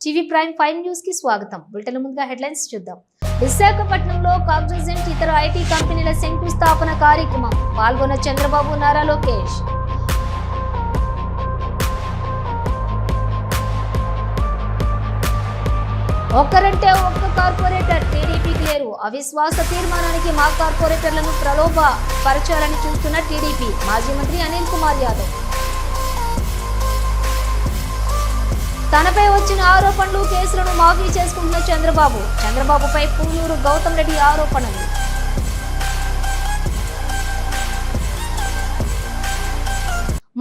TV prime 5 news కి స్వాగతం. Bulletin ముందుగా హెడ్లైన్స్ చూద్దాం. విశాఖపట్నంలో కాగ్నిజెంట్ ఇతర ఐటీ కంపెనీల శంకుస్థాపన కార్యక్రమం పాల్గొన్న చంద్రబాబు, నారా లోకేష్. ఒక్కరంటే ఒక్క కార్పొరేటర్ టీడీపీకి లేరు. అవిశ్వాస తీర్మానానికి మా కార్పొరేటర్లను ప్రలోభ పరచాలని చూస్తున్న టీడీపీ. మాజీ మంత్రి అనిల్ కుమార్ యాదవ్. తనపై వచ్చిన ఆరోపణలు, కేసులను మాఫీ చేసుకుంటున్న చంద్రబాబుపై పూలూరు గౌతమ్ రెడ్డి ఆరోపణలు.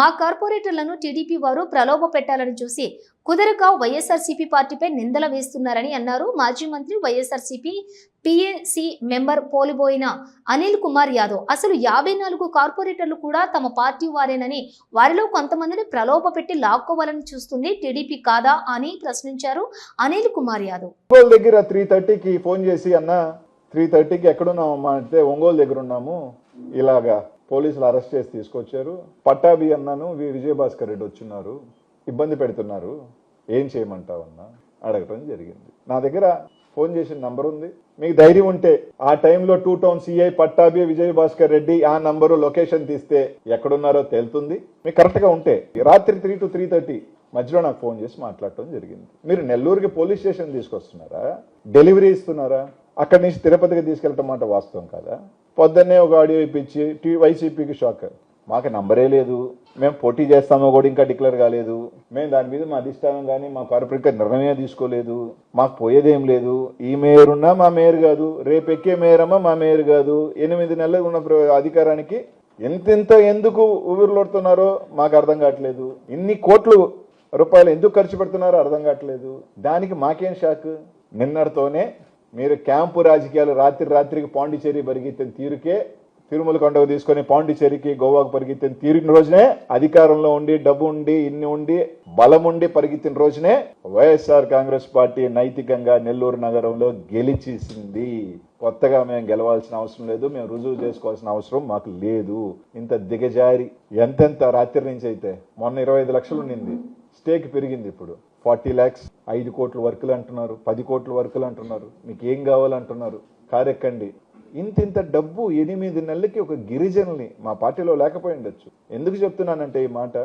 మా కార్పొరేటర్లను టీడీపీ వారు ప్రలోభ పెట్టాలని చూసి కుదరక వైఎస్ఆర్సీపీ పార్టీపై నిందలు వేస్తున్నారని అన్నారు. మాజీ మంత్రి, వైఎస్ఆర్సీపీ పిఏసి మెంబర్ పోలిబోయిన అనిల్ కుమార్ యాదవ్. అసలు 54 కార్పొరేటర్లు కూడా తమ పార్టీ వారేనని, వారిలో కొంతమందిని ప్రలోభ పెట్టి లాక్కోవాలని చూస్తుంది టీడీపీ కాదా అని ప్రశ్నించారు అనిల్ కుమార్ యాదవ్. ఒంగోలు దగ్గర 3:30కి ఫోన్ చేసి, అన్న 3:30కి ఎక్కడున్నాము అంటే ఒంగోలు దగ్గర ఉన్నాము, ఇలాగా పోలీసులు అరెస్ట్ చేసి తీసుకొచ్చారు, పట్టాభి అన్నాను విజయభాస్కర్ రెడ్డి వచ్చున్నారు, ఇబ్బంది పెడుతున్నారు, ఏం చేయమంటావన్నా అడగటం జరిగింది. నా దగ్గర ఫోన్ చేసిన నంబర్ ఉంది, మీకు ధైర్యం ఉంటే ఆ టైంలో 2 టౌన్ సిఐ పట్టాభి విజయభాస్కర్ రెడ్డి ఆ నంబరు లొకేషన్ తీస్తే ఎక్కడున్నారో తేలుతుంది. మీకు కరెక్ట్ గా ఉంటే రాత్రి 3 to 3:30 మధ్యలో నాకు ఫోన్ చేసి మాట్లాడటం జరిగింది. మీరు నెల్లూరుకి పోలీస్ స్టేషన్ తీసుకొస్తున్నారా, డెలివరీ ఇస్తున్నారా, అక్కడి నుంచి తిరుపతికి తీసుకెళ్ళటం మాట వాస్తవం కాదా? పొద్దున్నే ఒక ఆడియో ఇప్పించి వైసీపీకి షాక్, మాకు నంబరే లేదు, మేము పోటీ చేస్తామో కూడా ఇంకా డిక్లేర్ కాలేదు, మేము దాని మీద మా అధిష్టానం కానీ మా కార్పొరేట్ నిర్ణయమే తీసుకోలేదు, మాకు పోయేదేం లేదు, ఈ మేయర్ ఉన్నా మా మేయర్ కాదు, రేపు ఎక్కే మేయర్ అమ్మా మా మేయర్ కాదు, 8 నెలలు ఉన్న అధికారానికి ఎంతెంత ఎందుకు ఊపిరిలోడుతున్నారో మాకు అర్థం కావట్లేదు, ఇన్ని కోట్లు రూపాయలు ఎందుకు ఖర్చు పెడుతున్నారో అర్థం కావట్లేదు, దానికి మాకేం షాక్? నిన్నటితోనే మీరు క్యాంపు రాజకీయాలు రాత్రికి పాండిచేరి పరిగెత్తిన తీరుకే, తిరుమల కొండకు తీసుకొని పాండిచేరికి గోవాకు పరిగెత్తిన తీరిన రోజునే, అధికారంలో ఉండి డబ్బు ఉండి ఇన్ని ఉండి బలం ఉండి పరిగెత్తిన రోజునే వైఎస్ఆర్ కాంగ్రెస్ పార్టీ నైతికంగా నెల్లూరు నగరంలో గెలిచేసింది. కొత్తగా మేము గెలవాల్సిన అవసరం లేదు, మేము రుజువు చేసుకోవాల్సిన అవసరం మాకు లేదు. ఇంత దిగజారి ఎంతెంత రాత్రి నుంచి అయితే మొన్న 25 లక్షలు ఉండింది, స్టేక్ పెరిగింది, ఇప్పుడు 40 lakhs, 5 కోట్ల వర్కులు అంటున్నారు, 10 కోట్ల వర్కులు అంటున్నారు, మీకు ఏం కావాలంటున్నారు, కారెక్కండి. ఇంత డబ్బు 8 నెలలకి ఒక గిరిజనుల్ని మా పార్టీలో లేకపోయి ఉండొచ్చు. ఎందుకు చెప్తున్నానంటే ఈ మాట,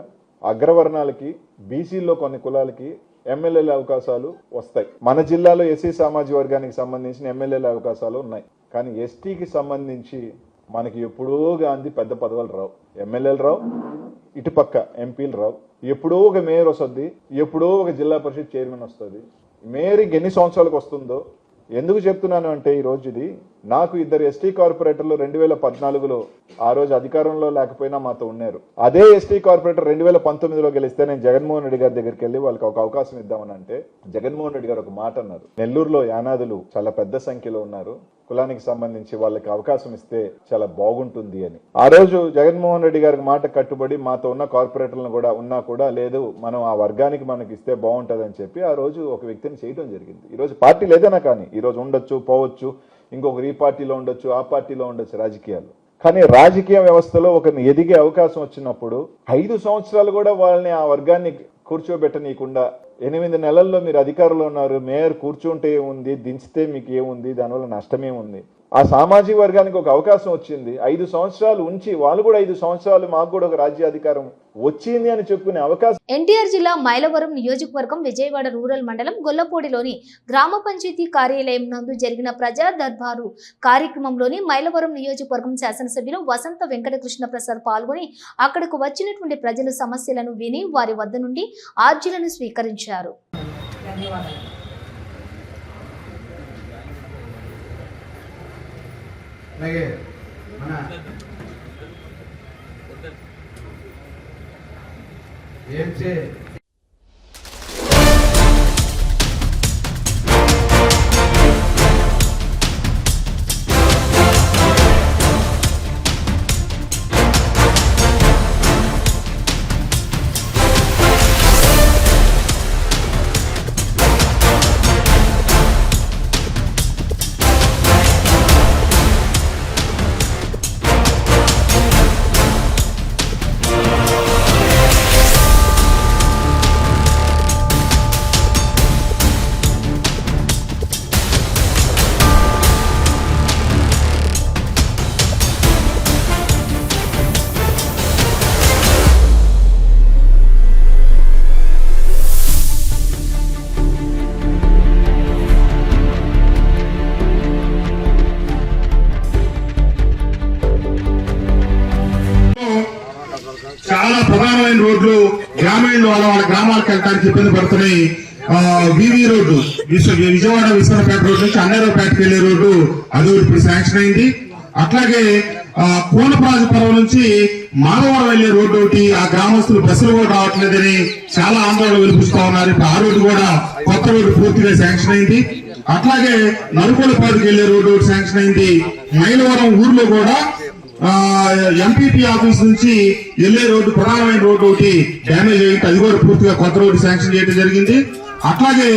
అగ్రవర్ణాలకి, బీసీల్లో కొన్ని కులాలకి ఎమ్మెల్యేల అవకాశాలు వస్తాయి. మన జిల్లాలో ఎస్సీ సామాజిక వర్గానికి సంబంధించిన ఎమ్మెల్యేల అవకాశాలు ఉన్నాయి, కానీ ఎస్టీకి సంబంధించి మనకి ఎప్పుడో గాంధీ పెద్ద పదవులు రావు, ఎమ్మెల్యేలు రావు, ఇటుపక్క ఎంపీలు రావు, ఎప్పుడో ఒక మేయర్ వస్తుంది, ఎప్పుడో ఒక జిల్లా పరిషత్ చైర్మన్ వస్తుంది. మేయర్కి ఎన్ని సంవత్సరాలకు వస్తుందో ఎందుకు చెప్తున్నాను అంటే, ఈ రోజు ఇది నాకు 2 ఎస్టీ కార్పొరేటర్లు 2014లో ఆ రోజు అధికారంలో లేకపోయినా మాతో ఉన్నారు. అదే ఎస్టీ కార్పొరేటర్ 2019లో గెలిస్తే నేను జగన్మోహన్ రెడ్డి గారి దగ్గరికి వెళ్ళి వాళ్ళకి ఒక అవకాశం ఇద్దామని అంటే, జగన్మోహన్ రెడ్డి గారు ఒక మాట అన్నారు, నెల్లూరులో యానాదులు చాలా పెద్ద సంఖ్యలో ఉన్నారు, కులానికి సంబంధించి వాళ్ళకి అవకాశం ఇస్తే చాలా బాగుంటుంది అని. ఆ రోజు జగన్మోహన్ రెడ్డి గారికి మాట కట్టుబడి మాతో ఉన్న కార్పొరేటర్లను కూడా ఉన్నా కూడా లేదు, మనం ఆ వర్గానికి మనకి ఇస్తే బాగుంటుంది అని చెప్పి ఆ రోజు ఒక వ్యక్తిని చేయడం జరిగింది. ఈ రోజు పార్టీ లేదన్నా కానీ ఈ రోజు ఉండొచ్చు, పోవచ్చు, ఇంకొకరు ఈ పార్టీలో ఉండొచ్చు, ఆ పార్టీలో ఉండొచ్చు రాజకీయాలు, కానీ రాజకీయ వ్యవస్థలో ఒకరిని ఎదిగే అవకాశం వచ్చినప్పుడు 5 సంవత్సరాలు కూడా వాళ్ళని ఆ వర్గాన్ని కూర్చోబెట్టనీయకుండా 8 నెలల్లో మీరు అధికారంలో ఉన్నారు, మేయర్ కూర్చుంటే ఏముంది, దించితే మీకు ఏముంది, దానివల్ల నష్టమేముంది? ఆ సామాజిక వర్గానికి ఒక అవకాశం వచ్చింది, 5 సంవత్సరాలు ఉంచి వాళ్ళు కూడా 5 సంవత్సరాలు మాకు కూడా ఒక రాజ్యాధికారం వచ్చింది అని చెప్పుకునే అవకాశం. ఎన్టీఆర్ జిల్లా మైలవరం నియోజకవర్గం విజయవాడ రూరల్ మండలం గొల్లపూడిలోని గ్రామ పంచాయతీ కార్యాలయం నందు జరిగిన ప్రజా దర్బారు కార్యక్రమంలోని మైలవరం నియోజకవర్గం శాసనసభ్యులు వసంత వెంకటకృష్ణ ప్రసాద్ పాల్గొని అక్కడకు వచ్చినటువంటి ప్రజల సమస్యలను విని వారి వద్ద నుండి ఆర్జీలను స్వీకరించారు. అలాగే మన ఏం ట్రైన్లు వాళ్ళ గ్రామాలకు వెళ్ళడానికి ఇబ్బంది పడుతున్నాయి. వివి రోడ్డు విజయవాడ విశ్వనపేట రోడ్డు నుంచి అన్నేరావుపేటకి వెళ్లే రోడ్డు అది ఇప్పుడు శాంక్షన్ అయింది. అట్లాగే కోనప్రాజపురం నుంచి మాధవరం వెళ్లే రోడ్డు ఒకటి, ఆ గ్రామస్తులు బస్సులు కూడా రావట్లేదని చాలా ఆందోళన వెలిపిస్తా ఉన్నారు. ఇప్పుడు ఆ రోడ్డు కూడా కొత్త రోడ్డు పూర్తిగా శాంక్షన్ అయింది. అట్లాగే నరుకోలపాడుకి వెళ్లే రోడ్డు ఒకటి శాంక్షన్ అయింది. మైలవరం ఊర్లో కూడా ఎంపీపీ ఆఫీస్ నుంచి వెళ్లే రోడ్డు ప్రధానమైన రోడ్డు ఒకటి డ్యామేజ్ అయ్యింది, అది కూడా పూర్తిగా కొత్త రోడ్డు శాంక్షన్ చేయడం జరిగింది. అట్లాగే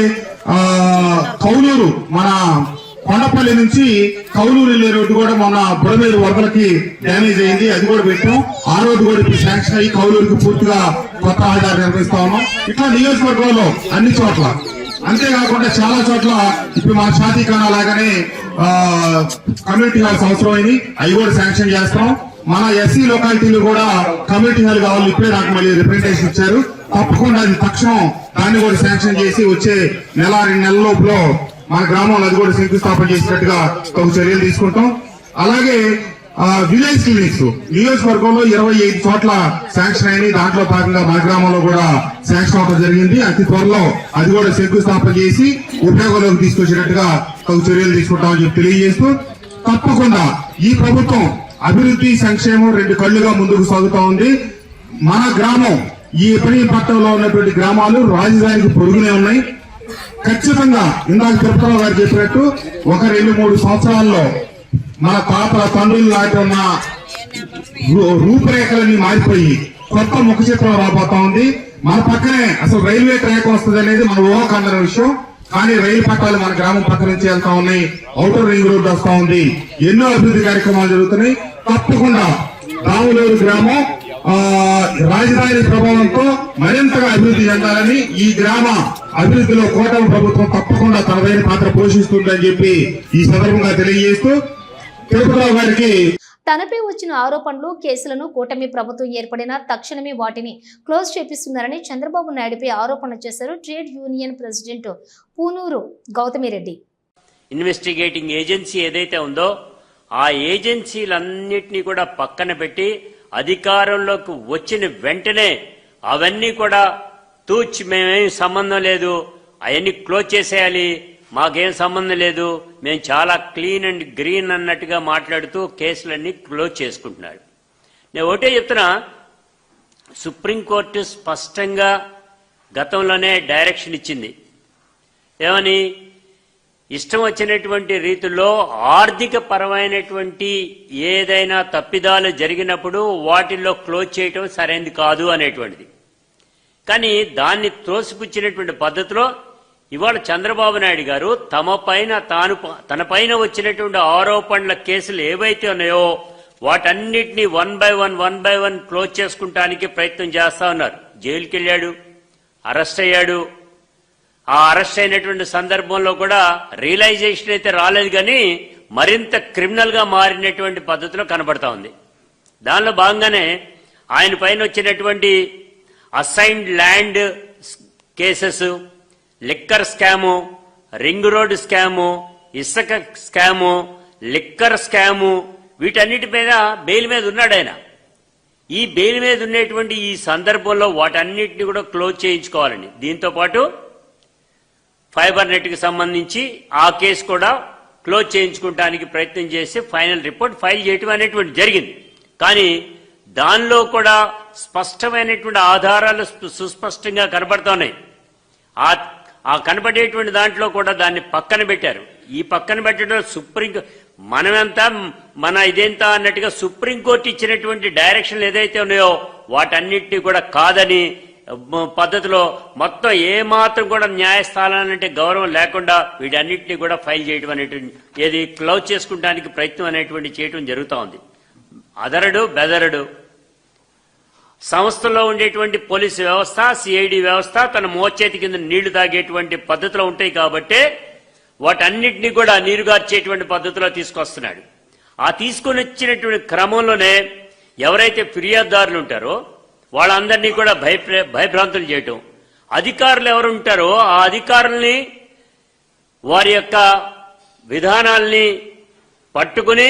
కౌలూరు మన కొండపల్లి నుంచి కౌలూరు వెళ్లే రోడ్డు కూడా మొన్న బుడమేరు వరదలకి డ్యామేజ్ అయింది, అది కూడా పెట్టాం. ఆ రోడ్డు కూడా ఇప్పుడు శాంక్షన్ అయ్యి కౌలూరుకి పూర్తిగా కొత్త ఆధారం నిర్వహిస్తా ఉన్నాం. ఇట్లా నియోజకవర్గంలో అన్ని చోట్ల, అంతేకాకుండా చాలా చోట్ల ఇప్పుడు మన షాదీఖానా లాగానే కమ్యూనిటీ హాల్స్ అవసరమైంది, అవి కూడా శాంక్షన్ చేస్తాం. మన ఎస్సీ లొకాలిటీలు కూడా కమ్యూనిటీ హాల్ కావాలి, ఇప్పుడే నాకు మళ్ళీ రిప్రజెంటేషన్ ఇచ్చారు. తప్పకుండా అది తక్షణం దాన్ని కూడా శాంక్షన్ చేసి వచ్చే 1-2 నెలల లోపల మన గ్రామంలో అది కూడా శంకుస్థాపన చేసినట్టుగా తగు చర్యలు తీసుకుంటాం. అలాగే విలేజ్ క్లినిక్స్ నియోజకవర్గంలో 25 చోట్ల శాంక్షన్ అయినాయి. దాంట్లో భాగంగా మన గ్రామంలో కూడా శాంక్షన్ అవడం జరిగింది. అతి త్వరలో అది కూడా శంకుస్థాపన చేసి ఉపయోగంలోకి తీసుకొచ్చినట్టుగా తగు చర్యలు తీసుకుంటామని చెప్పి తెలియజేస్తూ, తప్పకుండా ఈ ప్రభుత్వం అభివృద్ధి సంక్షేమం 2 కళ్లుగా ముందుకు సాగుతా ఉంది. మన గ్రామం ఈ పట్టణంలో ఉన్నటువంటి గ్రామాలు రాజధానికి పొరుగునే ఉన్నాయి. ఖచ్చితంగా ఇందాక తిరుపతిరావు గారు చెప్పినట్టు 1-2-3 సంవత్సరాల్లో మన తాతల తండ్రులు లాంటి ఉన్న రూపురేఖలన్నీ మారిపోయి కొత్త ముఖ చిత్రం రాబోతా ఉంది. మన పక్కనే అసలు రైల్వే ట్రాక్ వస్తుంది అనేది మన ఊహకందన విషయం. కానీ రైలు పట్టాలు మన గ్రామం పక్క నుంచి వెళ్తా ఉన్నాయి, ఔటర్ రింగ్ రోడ్డు వస్తా ఉంది, ఎన్నో అభివృద్ధి కార్యక్రమాలు జరుగుతున్నాయి. తప్పకుండా రాములూరు గ్రామం రాజధాని ప్రభావంతో మరింతగా అభివృద్ధి చెందాలని, ఈ గ్రామ అభివృద్ధిలో కూటమి ప్రభుత్వం తప్పకుండా తనదైన పాత్ర పోషిస్తుందని చెప్పి ఈ సందర్భంగా తెలియజేస్తూ తిరుపతిరావు గారికి తనపై వచ్చిన ఆరోపణలు, కేసులను కూటమి ప్రభుత్వం ఏర్పడిన తక్షణమే వాటిని క్లోజ్ చేపిస్తున్నారని చంద్రబాబు నాయుడుపై ఆరోపణ చేశారు trade union president Punuru Gautami Reddy. Investigating agency ఏదైతే ఉందో ఆ ఏజెన్సీలన్నింటినీ కూడా పక్కన పెట్టి అధికారంలోకి వచ్చిన వెంటనే అవన్నీ కూడా తూచి మేమేం సంబంధం లేదు, అవన్నీ క్లోజ్ చేసేయాలి, మాకేం సంబంధం లేదు, మేము చాలా క్లీన్ అండ్ గ్రీన్ అన్నట్టుగా మాట్లాడుతూ కేసులన్నీ క్లోజ్ చేసుకుంటున్నాడు. నేను ఒకటే చెప్తున్నా, సుప్రీంకోర్టు స్పష్టంగా గతంలోనే డైరెక్షన్ ఇచ్చింది. ఏమని? ఇష్టం వచ్చినటువంటి రీతిలో ఆర్థిక పరమైనటువంటి ఏదైనా తప్పిదాలు జరిగినప్పుడు వాటిల్లో క్లోజ్ చేయటం సరైనది కాదు అనేటువంటిది. కానీ దాన్ని త్రోసిపుచ్చినటువంటి పద్ధతిలో ఇవాళ చంద్రబాబు నాయుడు గారు తన పైన వచ్చినటువంటి ఆరోపణల కేసులు ఏవైతే ఉన్నాయో వాటన్నిటినీ 1 by 1 క్లోజ్ చేసుకుంటానికి ప్రయత్నం చేస్తా ఉన్నారు. జైలుకి వెళ్ళాడు, అరెస్ట్ అయ్యాడు. ఆ అరెస్ట్ అయినటువంటి సందర్భంలో కూడా రియలైజేషన్ అయితే రాలేదు, కానీ మరింత క్రిమినల్ గా మారినటువంటి పద్ధతిలో కనబడతా ఉంది. దానిలో భాగంగానే ఆయన పైన వచ్చినటువంటి assigned land cases, liquor scam, ring road scam, ఇసుక స్కాము, లిక్కర్ స్కాము, వీటన్నిటి మీద బెయిల్ మీద ఉన్నాడు ఆయన. ఈ బెయిల్ మీద ఉన్నటువంటి ఈ సందర్భంలో వాటన్నిటిని కూడా క్లోజ్ చేయించుకోవాలని, దీంతో పాటు ఫైబర్ నెట్ కి సంబంధించి ఆ కేసు కూడా క్లోజ్ చేయించుకోవడానికి ప్రయత్నం చేసి ఫైనల్ రిపోర్ట్ ఫైల్ చేయటం అనేటువంటి జరిగింది. కానీ దానిలో కూడా స్పష్టమైనటువంటి ఆధారాలు సుస్పష్టంగా కనబడుతున్నాయి. ఆ కనబడేటువంటి దాంట్లో కూడా దాన్ని పక్కన పెట్టారు. ఈ పక్కన పెట్టడం మనమంతా ఇదేంతా అన్నట్టుగా సుప్రీంకోర్టు ఇచ్చినటువంటి డైరెక్షన్లు ఏదైతే ఉన్నాయో వాటన్నిటినీ కూడా కాదని పద్ధతిలో మొత్తం ఏమాత్రం కూడా న్యాయస్థానాలంటే గౌరవం లేకుండా వీటన్నిటినీ కూడా ఫైల్ చేయడం అనేటువంటి ఏది క్లోజ్ చేసుకుంటానికి ప్రయత్నం అనేటువంటి చేయడం జరుగుతూ ఉంది. అదరడు బెదరడు సంస్థలో ఉండేటువంటి పోలీసు వ్యవస్థ, సిఐడి వ్యవస్థ తన మోచేతి కింద నీళ్లు తాగేటువంటి పద్ధతిలో ఉంటాయి కాబట్టి వాటన్నిటినీ కూడా నీరుగార్చేటువంటి పద్ధతిలో తీసుకొస్తున్నాడు. ఆ తీసుకుని వచ్చినటువంటి క్రమంలోనే ఎవరైతే ఫిర్యాదుదారులు ఉంటారో వాళ్ళందరినీ కూడా భయభ్రాంతులు చేయటం, అధికారులు ఎవరు ఉంటారో ఆ అధికారుల్ని వారి యొక్క విధానాల్ని పట్టుకుని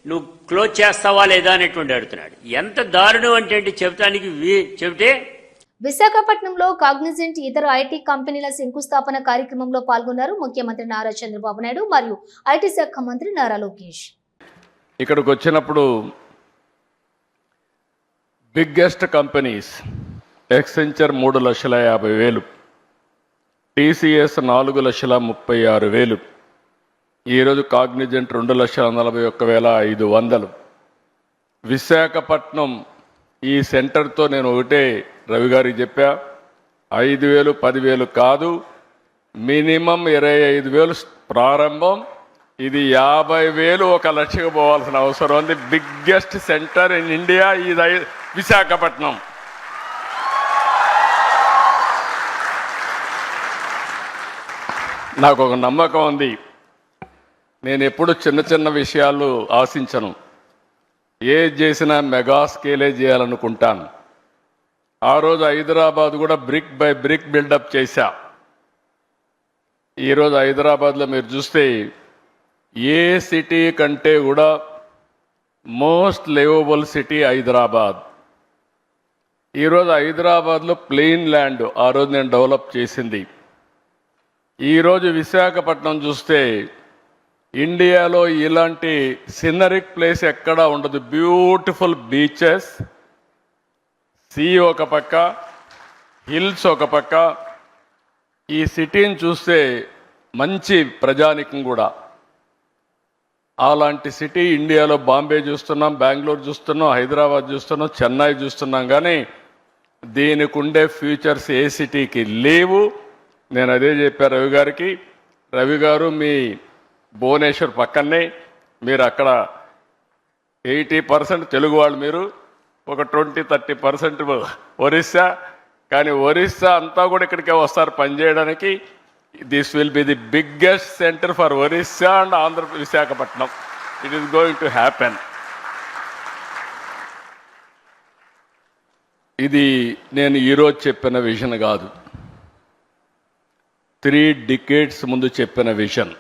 నువ్వు క్లోజ్ చేస్తావా లేదా అనేటువంటి అడుగుతున్నాడు. ఎంత దారుణం అంటే చెబితే విశాఖపట్నంలో కాగ్నిజెంట్ ఇతర ఐటీ కంపెనీల శంకుస్థాపన కార్యక్రమంలో పాల్గొన్నారు ముఖ్యమంత్రి నారా చంద్రబాబు నాయుడు మరియు ఐటీ శాఖ మంత్రి నారా లోకేష్. ఇక్కడికి వచ్చినప్పుడు బిగ్గెస్ట్ కంపెనీస్ ఎక్సెంచర్ 3,50,000, టీసీఎస్ 4,36,000, ఈరోజు కాగ్నిజెంట్ 2,41,500. విశాఖపట్నం ఈ సెంటర్తో నేను ఒకటే రవి గారికి చెప్పా, 5,000 10,000 కాదు, మినిమం 25,000 ప్రారంభం, ఇది 50,000 1,00,000 పోవాల్సిన అవసరం ఉంది. బిగ్గెస్ట్ సెంటర్ ఇన్ ఇండియా ఇది విశాఖపట్నం. నాకు ఒక నమ్మకం ఉంది, నేను ఎప్పుడు చిన్న చిన్న విషయాలు ఆశించను, ఏది చేసినా మెగా స్కేలే చేయాలనుకుంటాను. ఆ రోజు హైదరాబాద్ కూడా బ్రిక్ బై బ్రిక్ బిల్డప్ చేశా. ఈరోజు హైదరాబాద్లో మీరు చూస్తే ఏ సిటీ కంటే కూడా మోస్ట్ లివబుల్ సిటీ హైదరాబాద్. ఈరోజు హైదరాబాద్లో ప్లెయిన్ ల్యాండ్ ఆ రోజు నేను డెవలప్ చేసింది. ఈరోజు విశాఖపట్నం చూస్తే ఇండియాలో ఇలాంటి సినరిక్ ప్లేస్ ఎక్కడా ఉండదు. బ్యూటిఫుల్ బీచెస్, సీ ఒక పక్క, హిల్స్ ఒక పక్క. ఈ సిటీని చూస్తే మంచి ప్రజానికం కూడా. అలాంటి సిటీ ఇండియాలో బాంబే చూస్తున్నాం, బెంగళూరు చూస్తున్నాం, హైదరాబాద్ చూస్తున్నాం, చెన్నై చూస్తున్నాం, కానీ దీనికి ఉండే ఫ్యూచర్స్ ఏ సిటీకి లేవు. నేను అదే చెప్పాను రవి గారికి, రవి గారు మీ భువనేశ్వర్ పక్కనే, మీరు అక్కడ 80% తెలుగు వాళ్ళు, మీరు ఒక 20-30% ఒరిస్సా, కానీ ఒరిస్సా అంతా కూడా ఇక్కడికే వస్తారు పనిచేయడానికి. This will be the biggest centre for Orissa and Visakhapatnam. It is going to happen. ఇది నేను ఈరోజు చెప్పిన విజన్ కాదు, 3 decades ముందు చెప్పిన విజన్.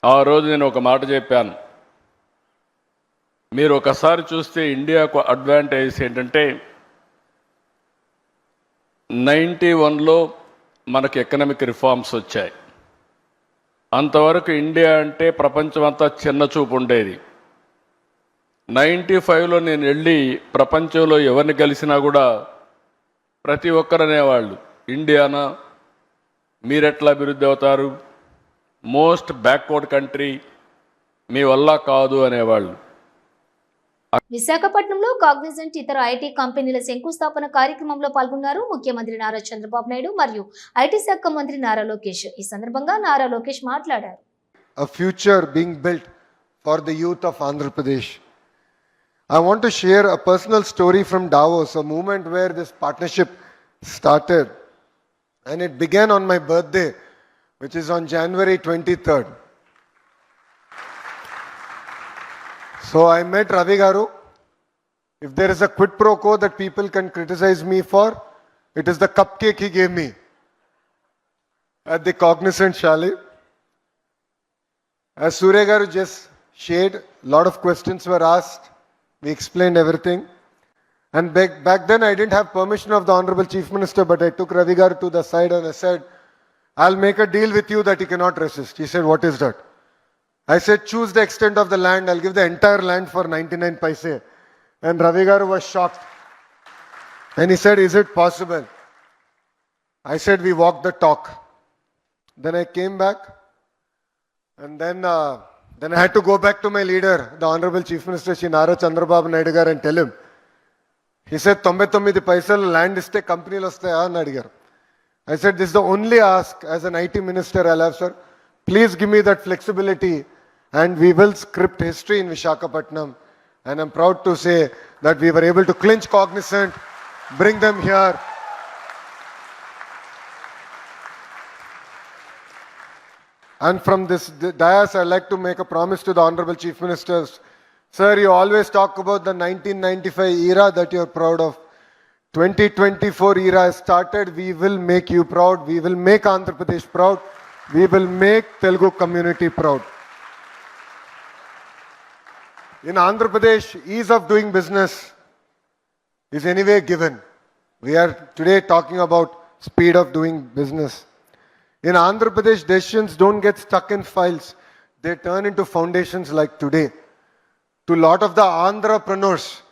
ఆ రోజు నేను ఒక మాట చెప్పాను, మీరు ఒకసారి చూస్తే ఇండియాకు అడ్వాంటేజ్ ఏంటంటే 91లో మనకు ఎకనామిక్ రిఫార్మ్స్ వచ్చాయి. అంతవరకు ఇండియా అంటే ప్రపంచం అంతా చిన్న చూపు ఉండేది. 95లో నేను వెళ్ళి ప్రపంచంలో ఎవరిని కలిసినా కూడా ప్రతి ఒక్కరు అనేవాళ్ళు, ఇండియానా మీరెట్లా అభివృద్ధి అవుతారు, మోస్ట్ బ్యాక్వర్డ్ కంట్రీ, మీ వల్ల కాదు అనేవాళ్ళు. విశాఖపట్నంలో కాగ్నిజెంట్ ఇతర ఐటీ కంపెనీల శంకుస్థాపన కార్యక్రమంలో పాల్గొన్నారు ముఖ్యమంత్రి నారా చంద్రబాబు నాయుడు మరియు ఐటీ శాఖ మంత్రి నారా లోకేష్. ఈ సందర్భంగా నారా లోకేష్ మాట్లాడారు. A future being built for the youth of Andhra Pradesh. I want to share a personal story from Davos, a moment where this partnership started, and it began on my birthday, which is on January 23rd. So I met Ravi Garu. If there is a quid pro quo that people can criticize me for, it is the cupcake he gave me at the Cognizant Chalet. As Surya Garu just shared, a lot of questions were asked. We explained everything. And back then I didn't have permission of the Honorable Chief Minister, but I took Ravi Garu to the side and I said, I'll make a deal with you that he cannot resist. He said, what is that? I said, choose the extent of the land. I'll give the entire land for 99 paise. And Ravi Garu was shocked. And he said, is it possible? I said, we walked the talk. Then I came back. And then I had to go back to my leader, the Honorable Chief Minister, Shri Nara Chandrababu Naidu garu, and tell him. He said, 99 paisal land iste company lo vastaya ani adigaru. I said, this is the only ask as an IT minister I'll have, sir. Please give me that flexibility and we will script history in Visakhapatnam. And I'm proud to say that we were able to clinch Cognizant, bring them here. And from this dais, I'd like to make a promise to the Honorable Chief Ministers. Sir, you always talk about the 1995 era that you're proud of. 2024 era has started. We will make you proud. We will make Andhra Pradesh proud. We will make Telugu community proud. In Andhra Pradesh, ease of doing business is anyway given. We are today talking about speed of doing business. In Andhra Pradesh, decisions don't get stuck in files. They turn into foundations like today. To a lot of the Andhrapreneurs,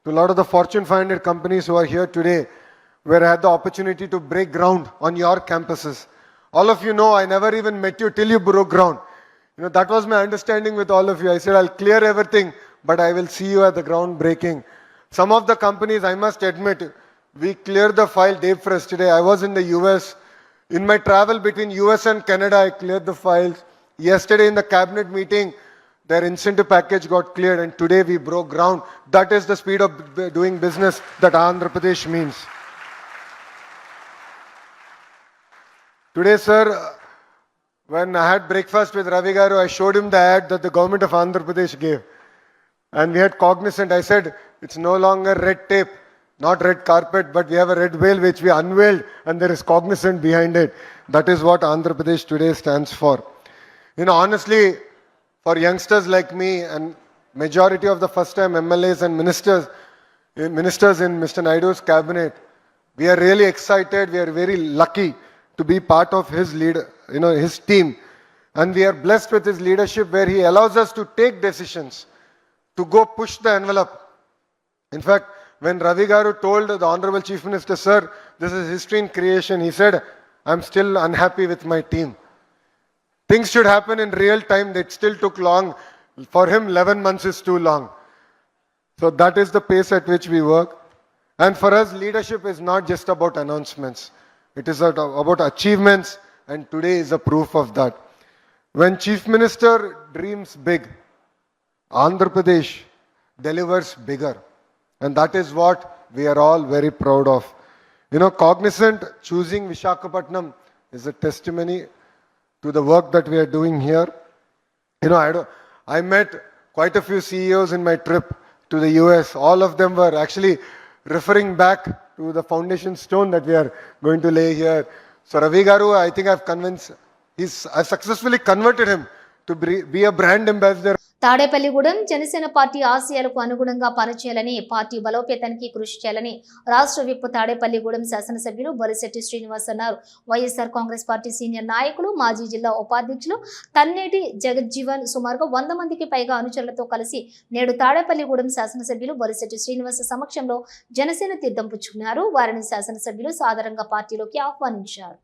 to a lot of the Fortune 500 companies who are here today, where I had the opportunity to break ground on your campuses. All of you know I never even met you till you broke ground. You know, that was my understanding with all of you. I said, I'll clear everything, but I will see you at the ground breaking. Some of the companies, I must admit, we cleared the file day first today. I was in the US. In my travel between US and Canada, I cleared the files. Yesterday in the cabinet meeting, their incentive package got cleared, and today we broke ground. That is the speed of doing business that Andhra Pradesh means. Today, sir, when I had breakfast with Ravi Garu, I showed him the ad that the government of Andhra Pradesh gave. And we had Cognizant. I said, it's no longer red tape, not red carpet, but we have a red veil which we unveiled, and there is Cognizant behind it. That is what Andhra Pradesh today stands for. You know, honestly, for youngsters like me and majority of the first-time MLAs and ministers in Mr. Naidu's cabinet, we are really excited. We are very lucky to be part of his his team. And we are blessed with his leadership where he allows us to take decisions, to go push the envelope. In fact, when Ravi Garu told the Honorable Chief Minister, sir, this is history in creation, he said, I'm still unhappy with my team. Things should happen in real time. It still took long. For him, 11 months is too long. So that is the pace at which we work. And for us, leadership is not just about announcements. It is about achievements, and today is a proof of that. When Chief Minister dreams big, Andhra Pradesh delivers bigger. And that is what we are all very proud of. You know, Cognizant choosing Visakhapatnam is a testimony to the work that we are doing here. You know, I met quite a few CEOs in my trip to the US. All of them were actually referring back to the foundation stone that we are going to lay here. So Ravi Garu, I think I've successfully converted him to be a brand ambassador. Tadepalligudem Janasena party ఆశయాలకు అనుగుణంగా పనిచేయాలని, party బలోపేతానికి కృషి చేయాలని రాష్ట్ర whip Tadepalligudem శాసనసభ్యులు బొలిశెట్టి శ్రీనివాస్ అన్నారు. YSR Congress party senior నాయకులు, మాజీ జిల్లా ఉపాధ్యక్షులు తన్నేటి జగజ్జీవన్ సుమారుగా 100 మందికి పైగా అనుచరులతో కలిసి నేడు తాడేపల్లిగూడెం శాసనసభ్యులు బొలిశెట్టి శ్రీనివాస్ సమక్షంలో జనసేన తీర్థం పుచ్చుకున్నారు. వారిని శాసనసభ్యులు సాదరంగా పార్టీలోకి ఆహ్వానించారు.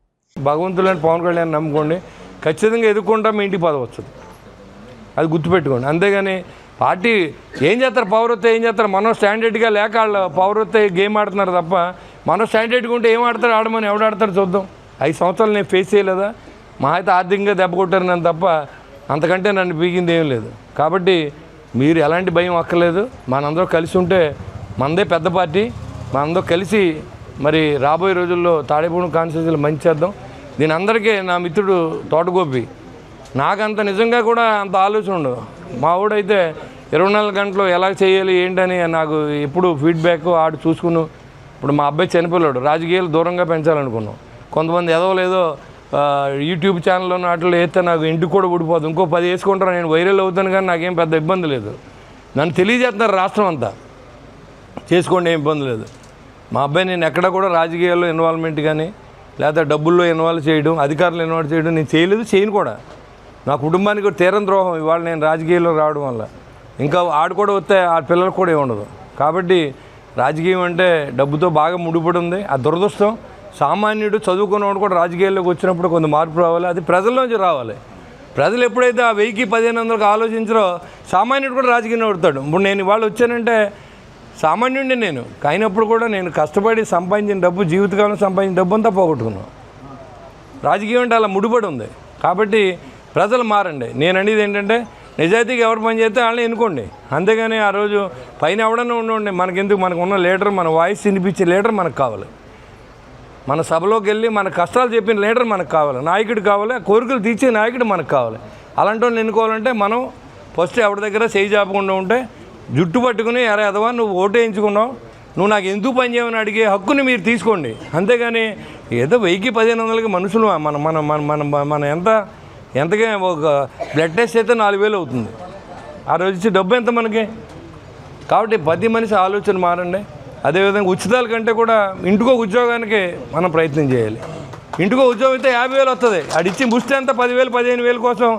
భగవంతులని పవన్ కళ్యాణ్ నమ్ముకోండి, ఖచ్చితంగా ఎదుర్కొంటా మీ ఇంటికి పదవి వస్తుంది. అది గుర్తుపెట్టుకోండి. అంతేగాని పార్టీ ఏం చేస్తారు, పవర్ వస్తే ఏం చేస్తారు, మనం స్టాండర్డ్గా లేక వాళ్ళు పవర్ వస్తే గేమ్ ఆడుతున్నారు తప్ప, మనం స్టాండర్డ్గా ఉంటే ఏం ఆడతారు, ఆడమని ఎవడు ఆడతారు చూద్దాం. 5 సంవత్సరాలు నేను ఫేస్ చేయలేదా, మా అయితే ఆర్థికంగా దెబ్బ కొట్టారు నన్ను తప్ప, అంతకంటే నన్ను పీకింది ఏం లేదు. కాబట్టి మీరు ఎలాంటి భయం అక్కర్లేదు. మనందరూ కలిసి ఉంటే మనదే పెద్ద పార్టీ, మనందరూ కలిసి మరి రాబోయే రోజుల్లో తాడేపూడి కాన్స్టిట్యూన్సీలో మంచి చేద్దాం. దీని అందరికీ నా మిత్రుడు తోటగోపి, నాకంత నిజంగా కూడా అంత ఆలోచన ఉండదు. మా ఊడైతే 24 గంటలు ఎలా చేయాలి ఏంటని నాకు ఎప్పుడు ఫీడ్బ్యాక్ ఆడు చూసుకున్నాను. ఇప్పుడు మా అబ్బాయి చనిపోయాడు, రాజకీయాలు దూరంగా పెంచాలనుకున్నాం. కొంతమంది ఏదో యూట్యూబ్ ఛానల్లో వాటిలో వేస్తే నాకు ఇంటికి కూడా ఊడిపోతుంది. ఇంకో 10 వేసుకుంటారు, నేను వైరల్ అవుతాను, కానీ నాకేం పెద్ద ఇబ్బంది లేదు. నన్ను తెలియజేస్తున్నారు రాష్ట్రం అంతా, చేసుకోండి, ఏం ఇబ్బంది లేదు. మా అబ్బాయి నేను ఎక్కడ కూడా రాజకీయాల్లో ఇన్వాల్వ్మెంట్ కానీ లేదా డబ్బుల్లో ఇన్వాల్వ్ చేయడం, అధికారులు ఇన్వాల్వ్ చేయడం నేను చేయలేదు, చేయను కూడా. నా కుటుంబానికి తీరం ద్రోహం ఇవాళ నేను రాజకీయాల్లో రావడం వల్ల. ఇంకా ఆడు కూడా వస్తే ఆ పిల్లలకు కూడా ఏముండదు. కాబట్టి రాజకీయం అంటే డబ్బుతో బాగా ముడిపడి ఉంది. ఆ దురదృష్టం, సామాన్యుడు చదువుకున్నవాడు కూడా రాజకీయాల్లోకి వచ్చినప్పుడు కొంత మార్పు రావాలి. అది ప్రజల్లోంచి రావాలి. ప్రజలు ఎప్పుడైతే ఆ 1000-1500 ఆలోచించారో సామాన్యుడు కూడా రాజకీయం పడతాడు. ఇప్పుడు నేను ఇవాళ వచ్చానంటే సామాన్యుడిని నేను, అయినప్పుడు కూడా నేను కష్టపడి సంపాదించిన డబ్బు, జీవితకాలం సంపాదించిన డబ్బు అంతా పోగొట్టుకున్నాను. రాజకీయం అంటే అలా ముడిపడి ఉంది. కాబట్టి ప్రజలు మారండి. నేను అనేది ఏంటంటే నిజాయితీగా ఎవరు పని చేస్తే వాళ్ళని ఎన్నుకోండి. అంతేగాని ఆ రోజు పైన ఎవడన్నా ఉండండి, మనకెందుకు, మనకు ఉన్న లీడర్, మన వాయిస్ వినిపించే లీడర్ మనకు కావాలి. మన సభలోకి వెళ్ళి మన కష్టాలు చెప్పిన లీడర్ మనకు కావాలి, నాయకుడు కావాలి, కోరికలు తీర్చే నాయకుడు మనకు కావాలి. అలాంటి వాళ్ళని ఎన్నుకోవాలంటే మనం ఫస్ట్ ఎవరి దగ్గర చేయి చాపకుండా ఉంటే, జుట్టు పట్టుకుని ఎరా ఎదవా నువ్వు ఓటు వేయించుకున్నావు, నువ్వు నాకు ఎందుకు పని చేయమని అడిగే హక్కుని మీరు తీసుకోండి. అంతేగాని ఏదో 1000-1500 మనుషులు మన ఎంతగా ఒక బ్లడ్ టెస్ట్ అయితే 4000 అవుతుంది. ఆ రోజు ఇచ్చే డబ్బు ఎంత మనకి. కాబట్టి ప్రతి మనిషి ఆలోచన మారండి. అదేవిధంగా ఉచితాల కంటే కూడా ఇంటికో ఉద్యోగానికి మనం ప్రయత్నం చేయాలి. ఇంటికో ఉద్యోగం అయితే 50,000 వస్తుంది, అడిచ్చి ముష్టి అంతా 10,000 15,000 కోసం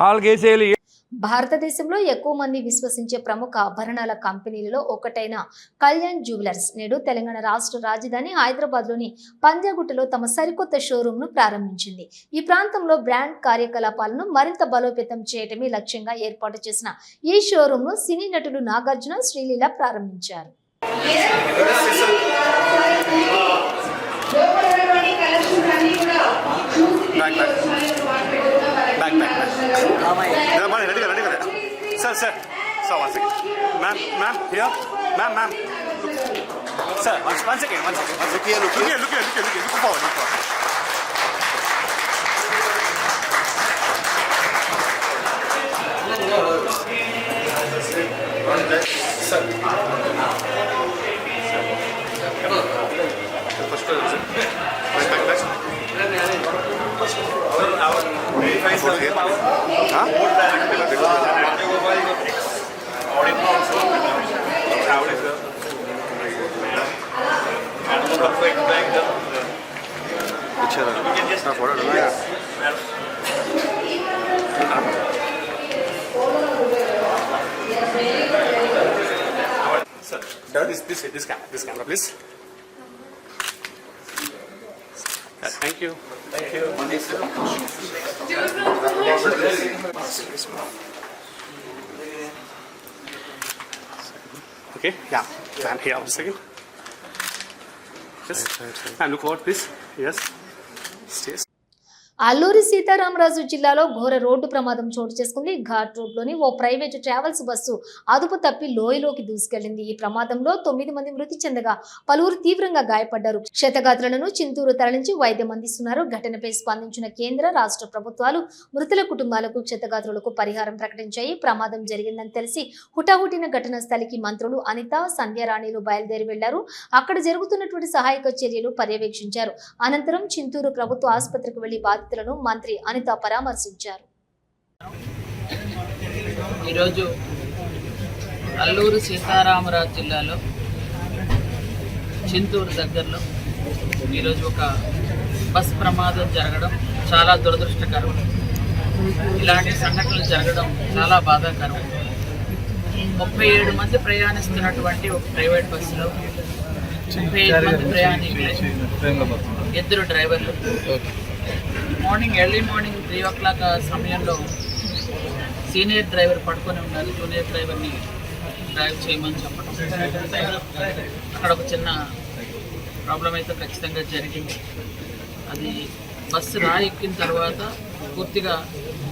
వాళ్ళకి వేసేయాలి. భారతదేశంలో ఎక్కువ మంది విశ్వసించే ప్రముఖ ఆభరణాల కంపెనీలలో ఒకటైన కళ్యాణ్ జ్యువెలర్స్ నేడు తెలంగాణ రాష్ట్ర రాజధాని హైదరాబాద్లోని పంజాగుట్టలో తమ సరికొత్త షోరూంను ప్రారంభించింది. ఈ ప్రాంతంలో బ్రాండ్ కార్యకలాపాలను మరింత బలోపేతం చేయడమే లక్ష్యంగా ఏర్పాటు చేసిన ఈ షోరూంను సినీ నటులు నాగార్జున, శ్రీలీల ప్రారంభించారు. Sir, one second. Ma'am, here. Ma'am. Sir, one second. Look here. Look forward. Sir. This camera, please. Thank you. Okay, yeah. And here, one second. Yes. And look forward, please. Yes. Stay. Alluri Sitaramaraju జిల్లాలో ఘోర road ప్రమాదం చోటు చేసుకుంది. ఘాట్ రోడ్లోని ఓ private travels bus అదుపు తప్పి లోయలోకి దూసుకెళ్లింది. ఈ ప్రమాదంలో 9 మంది మృతి చెందగా పలువురు తీవ్రంగా గాయపడ్డారు. క్షతగాత్రులను చింతూరు తరలించి వైద్యం అందిస్తున్నారు. ఘటనపై స్పందించిన కేంద్ర, రాష్ట్ర ప్రభుత్వాలు మృతుల కుటుంబాలకు, క్షతగాత్రులకు పరిహారం ప్రకటించాయి. ప్రమాదం జరిగిందని తెలిసి హుటాహుటిన ఘటనా స్థలికి మంత్రులు అనిత, సంధ్యారాణిలు బయలుదేరి వెళ్లారు. అక్కడ జరుగుతున్నటువంటి సహాయక చర్యలు పర్యవేక్షించారు. అనంతరం చింతూరు ప్రభుత్వ ఆసుపత్రికి వెళ్లి బాధితులను మంత్రి అనిత పరామర్శించారు. ఈరోజు అల్లూరు సీతారామరాజు జిల్లాలో చింతూరు దగ్గరలో ఈరోజు ఒక బస్ ప్రమాదం జరగడం చాలా దురదృష్టకరం. ఇలాంటి సంఘటనలు జరగడం చాలా బాధాకరం. 37 మంది ప్రయాణిస్తున్నటువంటి ఒక ప్రైవేట్ బస్సులో 35 మంది ప్రయాణికులు, 2 డ్రైవర్లు. ఎర్లీ మార్నింగ్ 3 o'clock సమయంలో సీనియర్ డ్రైవర్ పడుకొని ఉన్నారు. జూనియర్ డ్రైవర్ని డ్రైవ్ చేయమని చెప్పడం, అక్కడ ఒక చిన్న ప్రాబ్లం అయితే ఖచ్చితంగా జరిగింది. అది బస్సు ఎక్కిన తర్వాత పూర్తిగా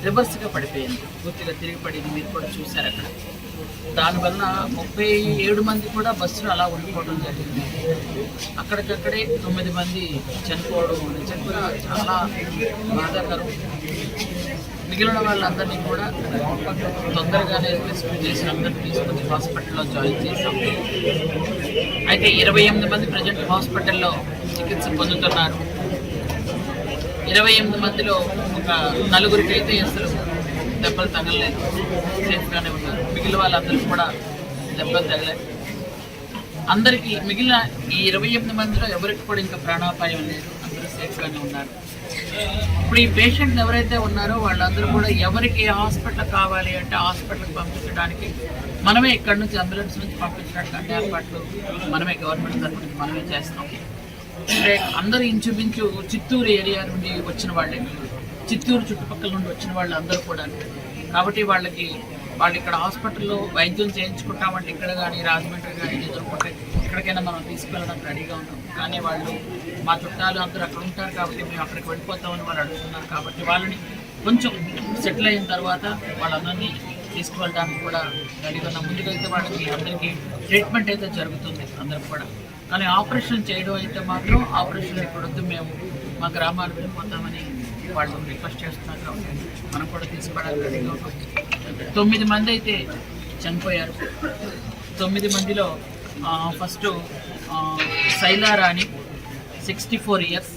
రివర్స్గా పడిపోయింది, పూర్తిగా తిరిగి పడింది. మీరు కూడా చూశారు అక్కడ. దానివల్ల 37 మంది కూడా బస్సులు అలా ఉండిపోవడం జరిగింది. అక్కడికక్కడే 9 మంది చనిపోవడం నిజంగా చాలా బాధాకరం. మిగిలిన వాళ్ళందరినీ కూడా తొందరగానే రెస్క్యూ చేసి అందరినీ తీసుకొని హాస్పిటల్లో జాయిన్ చేశాం. అయితే 28 మంది ప్రజెంట్ హాస్పిటల్లో చికిత్స పొందుతున్నారు. 28 మందిలో ఒక 4 అయితే అసలు దెబ్బలు తగలలేదు, సేఫ్గానే ఉన్నారు. మిగిలిన వాళ్ళందరూ కూడా దెబ్బలు తగలేదు. అందరికీ మిగిలిన ఈ 28 మందిలో ఎవరికి కూడా ఇంకా ప్రాణాపాయం లేదు, అందరూ సేఫ్గానే ఉన్నారు. ఇప్పుడు ఈ పేషెంట్ ఎవరైతే ఉన్నారో వాళ్ళందరూ కూడా ఎవరికి ఏ హాస్పిటల్ కావాలి అంటే హాస్పిటల్కి పంపించడానికి మనమే ఇక్కడ నుంచి అంబులెన్స్ నుంచి పంపించడానికి అన్ని ఏర్పాట్లు మనమే గవర్నమెంట్ తరఫు నుంచి మనమే చేస్తాం. అంటే అందరూ ఇంచుమించు చిత్తూరు ఏరియా నుండి వచ్చిన వాళ్ళే, చిత్తూరు చుట్టుపక్కల నుండి వచ్చిన వాళ్ళు అందరూ కూడా. కాబట్టి వాళ్ళు ఇక్కడ హాస్పిటల్లో వైద్యం చేయించుకుంటామంటే ఇక్కడ కానీ రాజమండ్రి కానీ ఎదుర్కొంటే ఎక్కడికైనా మనం తీసుకెళ్ళడానికి రెడీగా ఉన్నాం. కానీ వాళ్ళు మా చుట్టాలు అందరూ అక్కడ ఉంటారు కాబట్టి మేము అక్కడికి వెళ్ళిపోతామని వాళ్ళు అడుగుతున్నారు. కాబట్టి వాళ్ళని కొంచెం సెటిల్ అయిన తర్వాత వాళ్ళందరినీ తీసుకువెళ్ళడానికి కూడా రెడీగా ఉన్నాం. ముందుకైతే వాళ్ళకి అందరికీ ట్రీట్మెంట్ అయితే జరుగుతుంది అందరికి కూడా. కానీ ఆపరేషన్ చేయడం అయితే మాత్రం ఆపరేషన్ ఇప్పుడొద్దు, మేము మా గ్రామాలు వెళ్ళిపోతామని వాళ్ళు రిక్వెస్ట్ చేస్తున్నారు. కాబట్టి మనం కూడా తీసుకోవడానికి రెడీగా ఉన్నాం. 9 మంది అయితే చనిపోయారు. 9 మందిలో ఫస్ట్ శైలారాణి 64 years,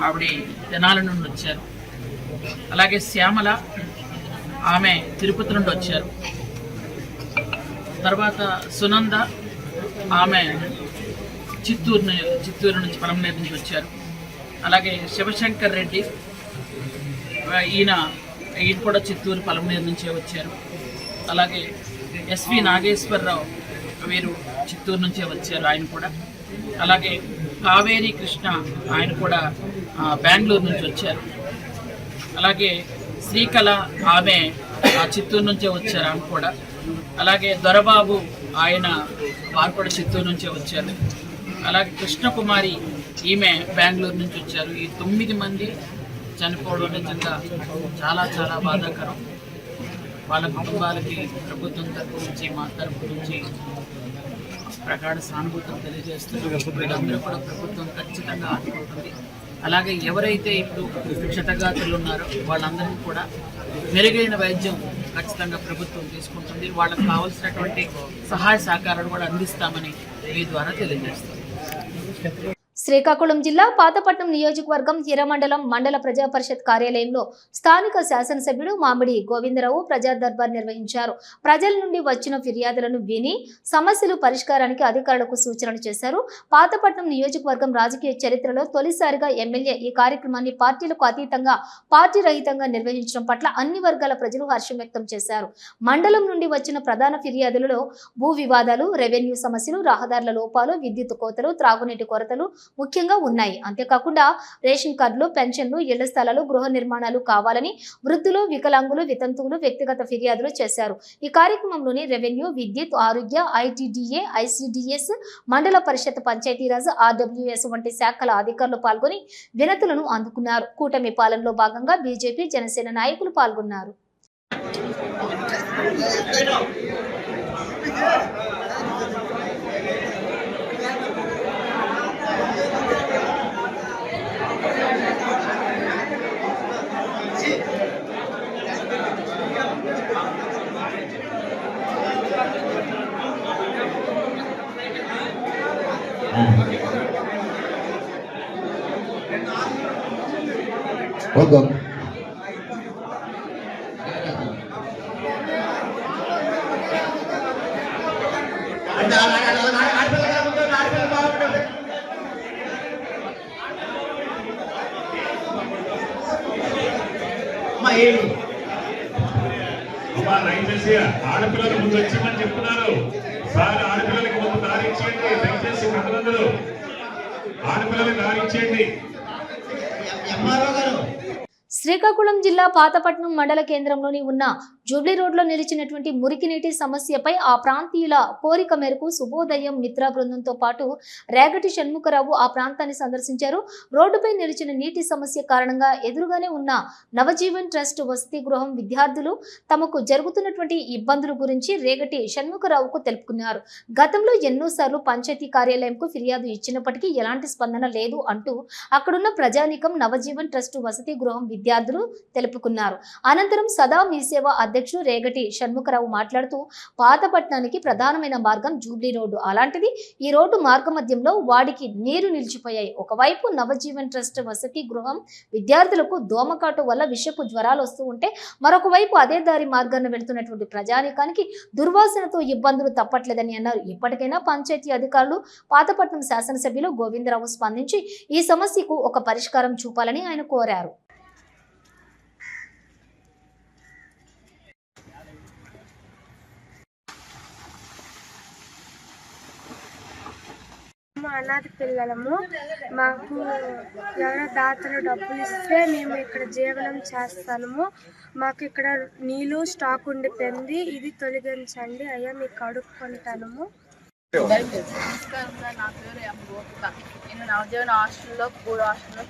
ఆవిడ తెనాలి నుండి వచ్చారు. అలాగే శ్యామల, ఆమె తిరుపతి నుండి వచ్చారు. తర్వాత సునంద ఆమె చిత్తూరు నుంచి పలమనేరు నుంచి వచ్చారు. అలాగే శివశంకర్ రెడ్డి ఈయన కూడా చిత్తూరు పలమనేరు నుంచే వచ్చారు. అలాగే ఎస్వి నాగేశ్వరరావు వీరు చిత్తూరు నుంచే వచ్చారు, ఆయన కూడా. అలాగే కావేరి కృష్ణ ఆయన కూడా బెంగళూరు నుంచి వచ్చారు. అలాగే శ్రీకళ ఆమె చిత్తూరు నుంచే వచ్చారు, ఆమె కూడా. అలాగే దొరబాబు వారు కూడా చిత్తూరు నుంచే వచ్చారు. అలాగే కృష్ణకుమారి ఈమె బెంగళూరు నుంచి వచ్చారు. ఈ 9 మంది చనిపోవడం నిజంగా చాలా చాలా బాధాకరం. వాళ్ళ కుటుంబాలకి ప్రభుత్వం తరపు నుంచి, మా తరపు నుంచి ప్రగాఢ సానుభూతిని తెలియజేస్తున్నారు. వీళ్ళందరూ కూడా ప్రభుత్వం ఖచ్చితంగా ఆదుకుంటుంది. అలాగే ఎవరైతే ఇప్పుడు క్షతగాత్రులు ఉన్నారో వాళ్ళందరికీ కూడా మెరుగైన వైద్యం ఖచ్చితంగా ప్రభుత్వం తీసుకుంటుంది. వాళ్ళకి కావాల్సినటువంటి సహాయ సహకారాలు కూడా అందిస్తామని మీ ద్వారా తెలియజేస్తాం. శ్రీకాకుళం జిల్లా పాతపట్నం నియోజకవర్గం హిరమండలం మండల ప్రజా పరిషత్ కార్యాలయంలో స్థానిక శాసనసభ్యుడు మామిడి గోవిందరావు ప్రజా దర్బార్ నిర్వహించారు. ప్రజల నుండి వచ్చిన ఫిర్యాదులను విని సమస్యలు పరిష్కారానికి అధికారులకు సూచనలు చేశారు. పాతపట్నం నియోజకవర్గం రాజకీయ చరిత్రలో తొలిసారిగా ఎమ్మెల్యే ఈ కార్యక్రమాన్ని పార్టీలకు అతీతంగా పార్టీ రహితంగా నిర్వహించడం పట్ల అన్ని వర్గాల ప్రజలు హర్షం వ్యక్తం చేశారు. మండలం నుండి వచ్చిన ప్రధాన ఫిర్యాదులలో భూ వివాదాలు, రెవెన్యూ సమస్యలు, రహదారుల లోపాలు, విద్యుత్ కోతలు, త్రాగునీటి కొరతలు ముఖ్యంగా ఉన్నాయి. అంతేకాకుండా రేషన్ కార్డులు, పెన్షన్లు, ఇళ్ల స్థలాలు, గృహ నిర్మాణాలు కావాలని వృద్ధులు, వికలాంగులు, వితంతువులు వ్యక్తిగత ఫిర్యాదులు చేశారు. ఈ కార్యక్రమంలోని రెవెన్యూ, విద్యుత్, ఆరోగ్య, ఐటీడీఏ, ఐసిడిఎస్, మండల పరిషత్, పంచాయతీరాజ్, ఆర్డబ్ల్యూఎస్ వంటి శాఖల అధికారులు పాల్గొని వినతులను అందుకున్నారు. కూటమి పాలనలో భాగంగా బీజేపీ, జనసేన నాయకులు పాల్గొన్నారు. దయచేసి ఆడపిల్లలు ముందు వచ్చామని చెప్తున్నారు సార్. ఆడపిల్లలకి ముందు దారి ఇచ్చేయండి దయచేసి. ప్రజలందరూ ఆడపిల్లలకి దారి ఇచ్చేయండి. శ్రీకాకుళం జిల్లా పాతపట్నం మండల కేంద్రంలోని ఉన్న జూబ్లీ రోడ్లో నిలిచినటువంటి మురికి నీటి సమస్యపై ఆ ప్రాంతీయుల కోరిక మేరకు శుభోదయం మిత్ర బృందంతో పాటు రేగటి షణ్ముఖరావు ఆ ప్రాంతాన్ని సందర్శించారు. రోడ్డుపై నిలిచిన నీటి సమస్య కారణంగా ఎదురుగానే ఉన్న నవజీవన్ ట్రస్ట్ వసతి గృహం విద్యార్థులు తమకు జరుగుతున్నటువంటి ఇబ్బందుల గురించి రేగటి షణ్ముఖరావుకు తెలుపుకున్నారు. గతంలో ఎన్నోసార్లు పంచాయతీ కార్యాలయంకు ఫిర్యాదు ఇచ్చినప్పటికీ ఎలాంటి స్పందన లేదు అంటూ అక్కడున్న ప్రజానీకం నవజీవన్ ట్రస్ట్ వసతి గృహం విద్యార్థులు తెలుపుకున్నారు. అనంతరం సదా మీ సేవ అధ్యక్షుడు రేగటి షణ్ముఖరావు మాట్లాడుతూ పాతపట్నానికి ప్రధానమైన మార్గం జూబ్లీ రోడ్డు. అలాంటిది ఈ రోడ్డు మార్గమధ్యంలో వాడికి నీరు నిలిచిపోయాయి. ఒకవైపు నవజీవన్ ట్రస్ట్ వసతి గృహం విద్యార్థులకు దోమకాటు వల్ల విషపు జ్వరాలు వస్తూ ఉంటే మరొక వైపు అదే దారి మార్గాన్ని వెళ్తున్నటువంటి ప్రజానీకానికి దుర్వాసనతో ఇబ్బందులు తప్పట్లేదని అన్నారు. ఇప్పటికైనా పంచాయతీ అధికారులు, పాతపట్నం శాసనసభ్యులు గోవిందరావు స్పందించి ఈ సమస్యకు ఒక పరిష్కారం చూపాలని ఆయన కోరారు. అనాథ పిల్లలము. మాకు ఎవరో దాతలు డబ్బులు ఇస్తే మేము ఇక్కడ జీవనం చేస్తాము. మాకు ఇక్కడ నీళ్ళు స్టాక్ ఉండిపోయింది, ఇది తొలగించండి అయ్యా, మీకు అడుక్కుంటాను. నమస్కారం సార్, నా పేరు ఎం గోపిక. నేను నవజీవన హాస్టల్లో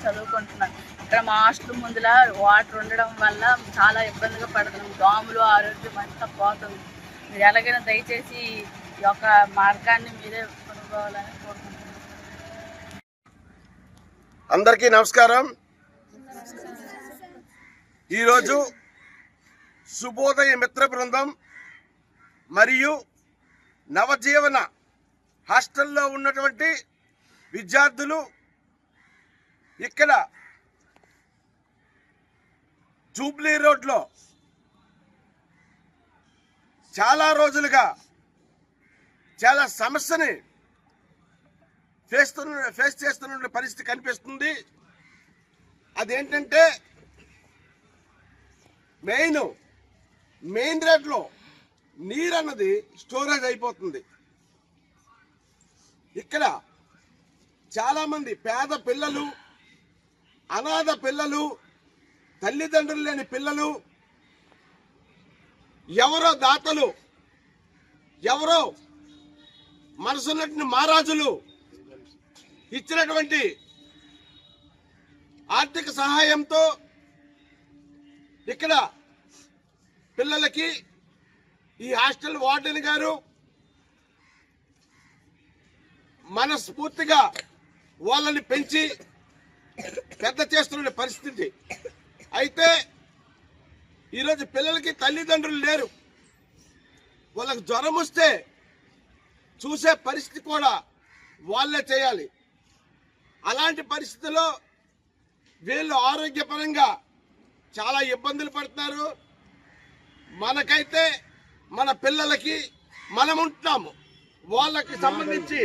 చదువుకుంటున్నాను. ఇక్కడ మా హాస్టల్ ముందుల వాటర్ ఉండడం వల్ల చాలా ఇబ్బందిగా పడుతున్నాం. దోమలు, ఆరోగ్యం అంతా పోతుంది. మీరు ఎలాగైనా దయచేసి ఈ యొక్క మార్గాన్ని మీరే కొనుక్కోవాలని కోరుకుంటున్నాను. అందరికీ నమస్కారం. ఈరోజు శుభోదయ మిత్ర బృందం మరియు నవజీవన హాస్టల్లో ఉన్నటువంటి విద్యార్థులు ఇక్కడ జూబ్లీ రోడ్లో చాలా రోజులుగా చాలా సమస్యని ఫేస్ చేస్తున్న పరిస్థితి కనిపిస్తుంది. అదేంటంటే మెయిన్ రేట్లో నీరు అన్నది స్టోరేజ్ అయిపోతుంది. ఇక్కడ చాలామంది పేద పిల్లలు, అనాథ పిల్లలు, తల్లిదండ్రులు లేని పిల్లలు, ఎవరో దాతలు, ఎవరో మనసున్నటువంటి మహారాజులు ఇచ్చినటువంటి ఆర్థిక సహాయంతో ఇక్కడ పిల్లలకి ఈ హాస్టల్ వార్డెన్ గారు మనస్ఫూర్తిగా వాళ్ళని పెంచి పెద్ద చేస్తున్న పరిస్థితి. అయితే ఈరోజు పిల్లలకి తల్లిదండ్రులు లేరు. వాళ్ళకి జ్వరం వస్తే చూసే పరిస్థితి కూడా వాళ్ళే చేయాలి. అలాంటి పరిస్థితుల్లో వీళ్ళు ఆరోగ్యపరంగా చాలా ఇబ్బందులు పడుతున్నారు. మనకైతే మన పిల్లలకి మనం ఉంటున్నాము, వాళ్ళకి సంబంధించి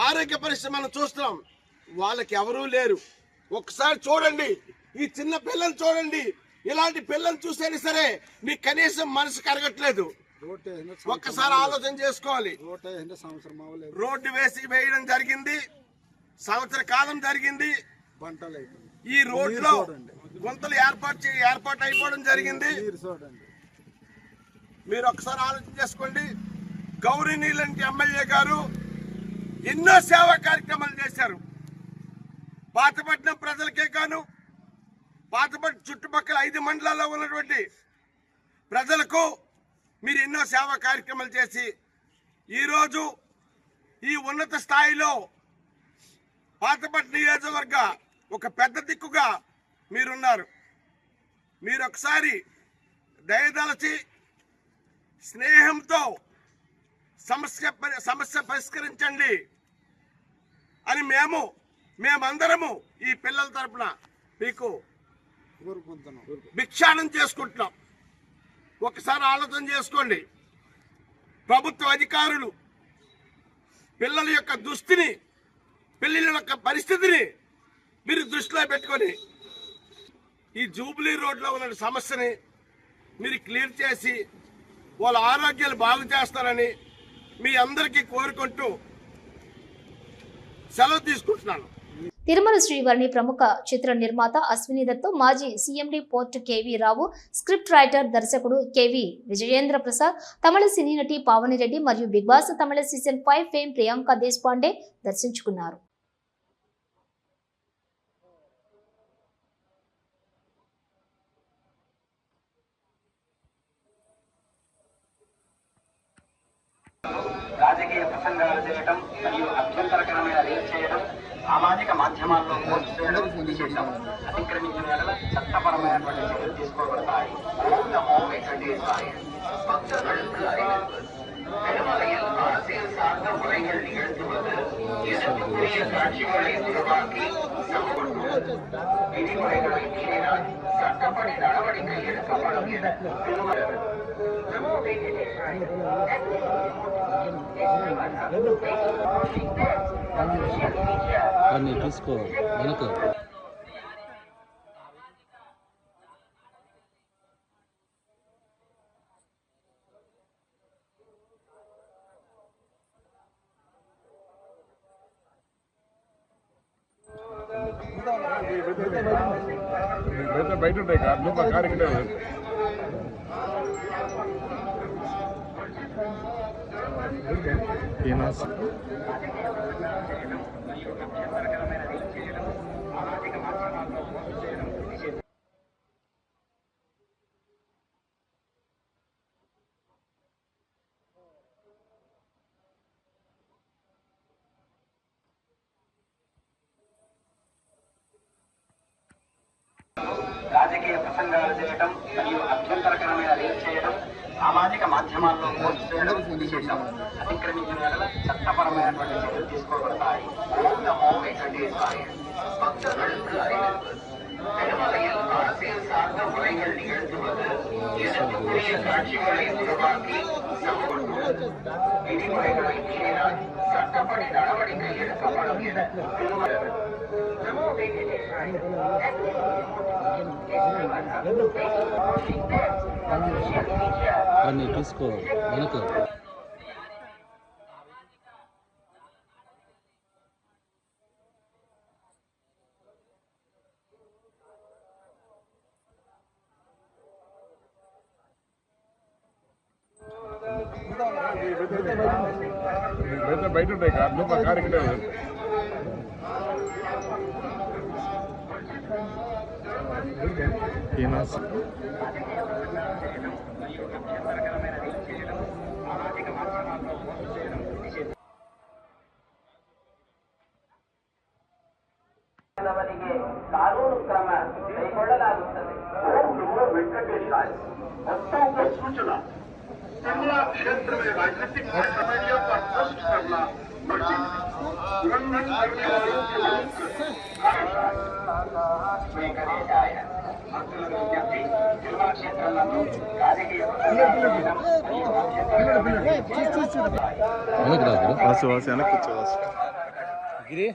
ఆరోగ్య పరిస్థితి మనం చూస్తున్నాం. వాళ్ళకి ఎవరూ లేరు. ఒకసారి చూడండి, ఈ చిన్న పిల్లలు చూడండి. ఇలాంటి పిల్లలు చూస్తేనే సరే మీకు కనీసం మనసు కరగట్లేదు. ఒక్కసారి ఆలోచన చేసుకోవాలి. రోడ్డు వేయడం జరిగింది, సంవత్సర కాలం జరిగింది. ఈ రోడ్లో గుంతలు ఏర్పాటు అయిపోవడం జరిగింది. మీరు ఒకసారి ఆలోచన చేసుకోండి. గౌరీనీలంటి ఎమ్మెల్యే గారు ఎన్నో సేవా కార్యక్రమాలు చేశారు. పాతపట్నం ప్రజలకే కాను, పాతపట్నం చుట్టుపక్కల 5 మండలాల్లో ఉన్నటువంటి ప్రజలకు మీరు ఎన్నో సేవా కార్యక్రమాలు చేసి ఈరోజు ఈ ఉన్నత స్థాయిలో పాతపట్నం నియోజకవర్గ ఒక పెద్ద దిక్కుగా మీరున్నారు. మీరు ఒకసారి దయదలచి స్నేహంతో సమస్య పరిష్కరించండి అని మేమందరము ఈ పిల్లల తరపున మీకు భిక్షాటన చేసుకుంటున్నాం. ఒకసారి ఆలోచన చేసుకోండి. ప్రభుత్వ అధికారులు పిల్లల యొక్క దుస్థితిని, పిల్లల యొక్క పరిస్థితిని మీరు దృష్టిలో పెట్టుకొని ఈ జూబ్లీ రోడ్లో ఉన్న సమస్యని మీరు క్లియర్ చేసి వాళ్ళ ఆరోగ్యాలు బాగు చేస్తారని మీ అందరికీ కోరుకుంటూ సెలవు తీసుకుంటున్నాను. తిరుమల శ్రీవారిని ప్రముఖ చిత్ర నిర్మాత అశ్విని దత్, మాజీ సీఎండీ పోర్ట్ కేవీ రావు, స్క్రిప్ట్ రైటర్ దర్శకుడు కేవీ విజయేంద్ర ప్రసాద్, తమిళ సినీ నటి పావని రెడ్డి మరియు బిగ్ బాస్ తమిళ సీజన్ 5 ఫేమ్ ప్రియాంక దేశపాండే దర్శించుకున్నారు. రాజకీయ ప్రసంగాలు చేయడం మరియు అభ్యంతరకరమైన రీల్ చేయడం, సామాజిక మాధ్యమాల్లో పోస్ట్ చేయడం విశేషం. అతిక్రమించిన వేళ చట్టపరమైనటువంటి చర్యలు తీసుకోబడతాయి. ఓం నమో వెంకటేశాయ. பக்தர்களுக்கு அறிவிப்பு. திருமலையில் அரசியல் சார்ந்த முறைகள் நிகழ்த்துவது எதிர்ப்புக்குரிய காட்சிகளை உருவாக்கி நம்புள்ளது. விதிமுறைகளை மீறினால் சட்டப்படி நடவடிக்கை எடுக்கப்படும் என திருமலர் நமோ வெங்கடேசாய. తీసుకో వెనక బయట ఉంటాయి కార్లు మా కారు ఇక్కడ రాజకీయ ప్రసంగాలు చేయడం మరియు అభ్యంతరకరమైన రీల్ చేయడం, సామాజిక మాధ్యమాల్లో పోస్ట్ చేయడం విశేషం. అతిక్రమించిన వేళ చట్టపరమైనటువంటి చర్యలు తీసుకోబడతాయి. ఓం నమో వెంకటేశాయ. భక్తர்களுக்கு அறிவிப்பு. திருமலையில் அரசியல் சார்ந்த முறைகள் நிகழ்த்துவது எதிர்ப்புக்குரிய காட்சிகளை உருவாக்கி நம்புள்ளது. விதிமுறைகளை மீறினால் சட்டப்படி நடவடிக்கை చూసుకో వెనక బయట ఉంటాయి కార్లు మా కారు ఇక్కడే ఉంది. ಅವರಿಗೆ ಕಾನೂನು ಕ್ರಮ ಕೈಗೊಳ್ಳಲಾಗುತ್ತದೆ. ವೆಂಕಟೇಶಾಯ वक्ताओं सूचना शिमला क्षेत्र में राजनीतिक गतिविधियों पर नष्ट करना वर्जित उल्लंघन करने वालों के स्वीकరించాయ భక్తులకు విజ్ఞప్తి జిల్లా క్షేత్రాలను రాజకీయ గిరి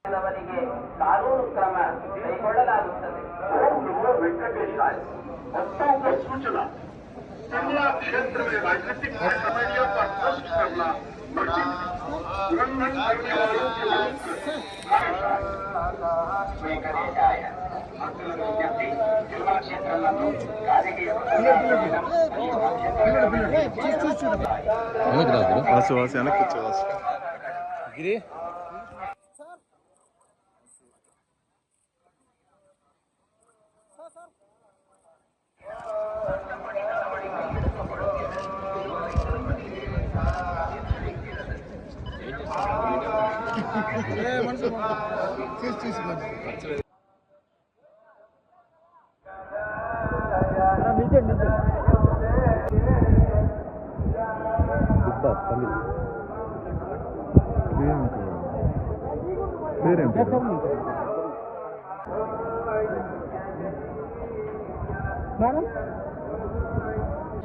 ಅವರಿಗೆ ಕಾನೂನು ಕ್ರಮ ಕೈಗೊಳ್ಳಲಾಗುತ್ತದೆ. ವೆಂಕಟೇಶಾಯ वक्ताओं सूचना शिमला क्षेत्र में राजनीतिक गतिविधियों पर नष्ट करना वर्जित उल्लंघन करने वालों के స్వీకరించాయ భక్తులకు విజ్ఞప్తి జిల్లా క్షేత్రాలను రాజకీయ గిరి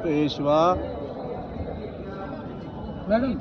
पेशवा मैडम